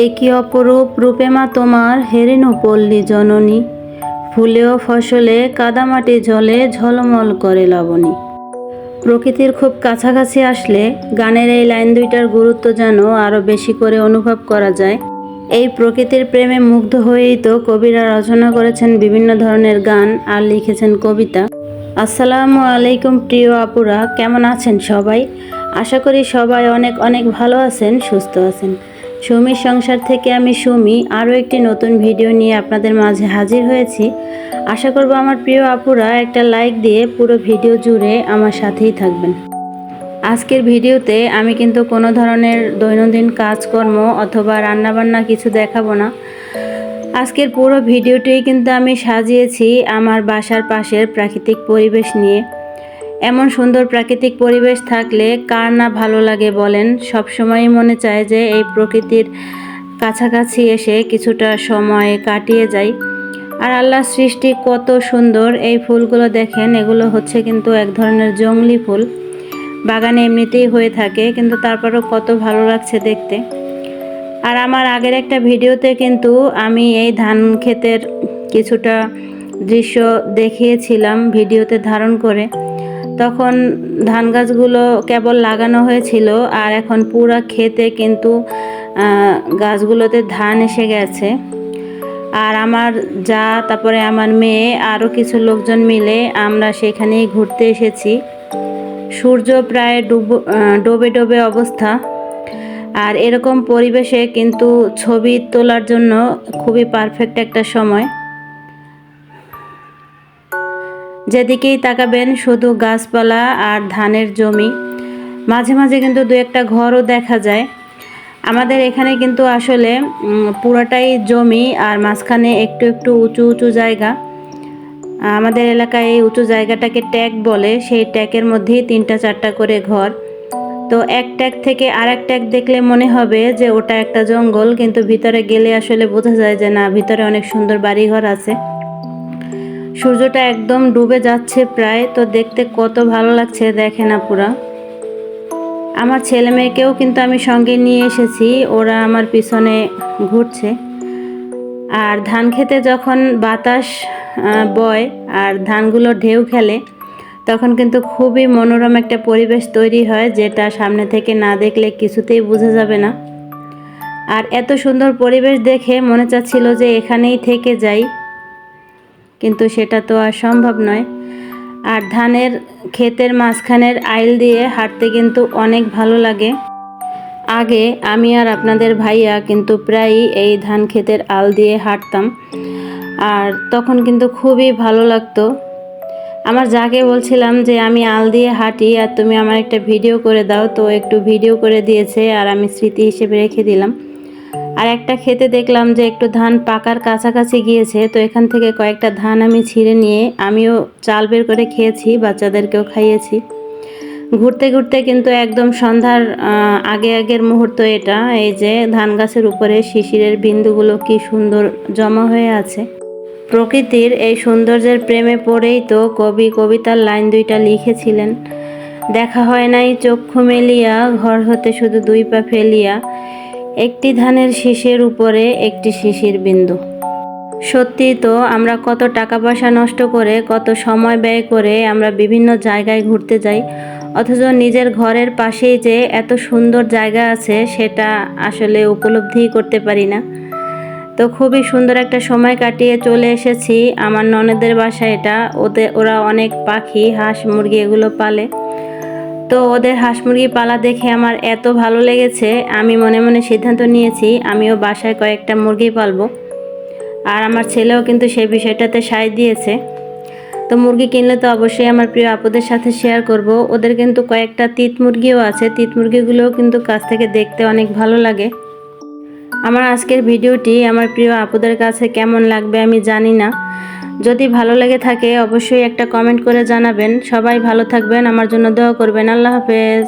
একি অপরূপ রূপে মা তোমার হেরিনু পল্লী জননী, ফুলে ও ফসলে কাদামাটি জলে ঝলমল করে লাবণী। প্রকৃতির খুব কাছাকাছি আসলে গানের এই লাইন দুইটার গুরুত্ব যেন আরও বেশি করে অনুভব করা যায়। এই প্রকৃতির প্রেমে মুগ্ধ হয়েই তো কবিরা রচনা করেছেন বিভিন্ন ধরনের গান আর লিখেছেন কবিতা। আসসালামু আলাইকুম প্রিয় আপুরা, কেমন আছেন সবাই? আশা করি সবাই অনেক অনেক ভালো আছেন, সুস্থ আছেন। সুমির সংসার থেকে আমি সুমি আরও একটি নতুন ভিডিও নিয়ে আপনাদের মাঝে হাজির হয়েছি। আশা করব আমার প্রিয় আপুরা একটা লাইক দিয়ে পুরো ভিডিও জুড়ে আমার সাথেই থাকবেন। আজকের ভিডিওতে আমি কিন্তু কোনো ধরনের দৈনন্দিন কাজকর্ম অথবা রান্নাবান্না কিছু দেখাবো না। আজকের পুরো ভিডিওটি কিন্তু আমি সাজিয়েছি আমার বাসার পাশের প্রাকৃতিক পরিবেশ নিয়ে। এমন সুন্দর প্রাকৃতিক পরিবেশ থাকলে কার না ভালো লাগে বলেন? সবসময়ই মনে চায় যে এই প্রকৃতির কাছাকাছি এসে কিছুটা সময় কাটিয়ে যাই। আর আল্লাহর সৃষ্টি কত সুন্দর! এই ফুলগুলো দেখেন, এগুলো হচ্ছে কিন্তু এক ধরনের জংলি ফুল, বাগানে এমনিতেই হয়ে থাকে, কিন্তু তারপরেও কত ভালো লাগছে দেখতে। আর আমার আগের একটা ভিডিওতে কিন্তু আমি এই ধান ক্ষেতের কিছুটা দৃশ্য দেখিয়েছিলাম ভিডিওতে ধারণ করে। তখন ধান গাছগুলো কেবল লাগানো হয়েছিল, আর এখন পুরা ক্ষেতে কিন্তু গাছগুলোতে ধান এসে গেছে। আর আমার যা, তারপরে আমার মেয়ে, আরও কিছু লোকজন মিলে আমরা সেখানেই ঘুরতে এসেছি। সূর্য প্রায় ডোবে ডোবে অবস্থা। আর এরকম পরিবেশে কিন্তু ছবি তোলার জন্য খুবই পারফেক্ট একটা সময়। যেদিকেই তাকাবেন শুধু গাছপালা আর ধানের জমি, মাঝে মাঝে কিন্তু দু একটা ঘরও দেখা যায়। আমাদের এখানে কিন্তু আসলে পুরোটাই জমি, আর মাঝখানে একটু একটু উঁচু উঁচু জায়গা। আমাদের এলাকায় এই উঁচু জায়গাটাকে ট্যাগ বলে। সেই ট্যাগের মধ্যেই 3-4টা করে ঘর। তো এক ট্যাগ থেকে আর এক ট্যাগ দেখলে মনে হবে যে ওটা একটা জঙ্গল, কিন্তু ভিতরে গেলে আসলে বোঝা যায় যে না, ভিতরে অনেক সুন্দর বাড়িঘর আছে। সূর্যটা একদম ডুবে যাচ্ছে প্রায়, তো দেখতে কত ভালো লাগছে দেখেন আপুরা। আমার ছেলে মেয়েকেও কিন্তু আমি সঙ্গে নিয়ে এসেছি, ওরা আমার পিছনে ঘুরছে। আর ধান খেতে যখন বাতাস বয় আর ধানগুলো ঢেউ খেলে, তখন কিন্তু খুবই মনোরম একটা পরিবেশ তৈরি হয়, যেটা সামনে থেকে না দেখলে কিছুতেই বোঝা যাবে না। আর এত সুন্দর পরিবেশ দেখে মনে চাচ্ছিল যে এখানেই থেকে যাই, কিন্তু সেটা তো আর সম্ভব নয়। আর ধানের ক্ষেতের মাঝখানের আইল দিয়ে হাঁটতে কিন্তু অনেক ভালো লাগে। আগে আমি আর আপনাদের ভাইয়া কিন্তু প্রায়ই এই ধান ক্ষেতের আল দিয়ে হাঁটতাম, আর তখন কিন্তু খুবই ভালো লাগতো। আমার যাকে বলছিলাম যে আমি আল দিয়ে হাঁটি আর তুমি আমার একটা ভিডিও করে দাও, তো একটু ভিডিও করে দিয়েছে, আর আমি স্মৃতি হিসেবে রেখে দিলাম। আর একটা খেতে দেখলাম যে একটু ধান পাকার কাছাকাছি গিয়েছে, তো এখান থেকে কয়েকটা ধান আমি ছিঁড়ে নিয়ে আমিও চাল বের করে খেয়েছি, বাচ্চাদেরকেও খাইয়েছি। ঘুরতে ঘুরতে কিন্তু একদম সন্ধ্যার আগের মুহূর্ত এটা। এই যে ধান গাছের উপরে শিশিরের বিন্দুগুলো কি সুন্দর জমা হয়ে আছে। প্রকৃতির এই সৌন্দর্যের প্রেমে পড়েই তো কবি কবিতার লাইন দুইটা লিখেছিলেন। দেখা হয় নাই চক্ষু মেলিয়া, ঘর হতে শুধু 2 পা ফেলিয়া, একটি ধানের শীষের উপরে একটি শিশির বিন্দু। সত্যি তো, আমরা কত টাকা পয়সা নষ্ট করে, কত সময় ব্যয় করে আমরা বিভিন্ন জায়গায় ঘুরতে যাই, অথচ নিজের ঘরের পাশেই যে এত সুন্দর জায়গা আছে সেটা আসলে উপলব্ধি করতে পারি না। তো খুবই সুন্দর একটা সময় কাটিয়ে চলে এসেছি আমার ননদের বাসায়। এটা ওরা অনেক পাখি, হাঁস মুরগি এগুলো পালে। তো ওদের হাঁস মুরগি পালা দেখে আমার এত ভালো লেগেছে, আমি মনে মনে সিদ্ধান্ত নিয়েছি আমিও বাসায় কয়েকটা মুরগি পালবো। আর আমার ছেলেও কিন্তু সেই বিষয়টাতে সায় দিয়েছে। তো মুরগি কিনলে তো অবশ্যই আমার প্রিয় আপুদের সাথে শেয়ার করব। ওদের কিন্তু কয়েকটা তিত মুরগিও আছে, তিত মুরগিগুলোও কিন্তু কাছ থেকে দেখতে অনেক ভালো লাগে। আমার আজকের ভিডিওটি আমার প্রিয় আপুদের কাছে কেমন লাগবে আমি জানি না। যদি ভালো লেগে থাকে অবশ্যই একটা কমেন্ট করে জানাবেন। সবাই ভালো থাকবেন, আমার জন্য দোয়া করবেন। আল্লাহ হাফেজ।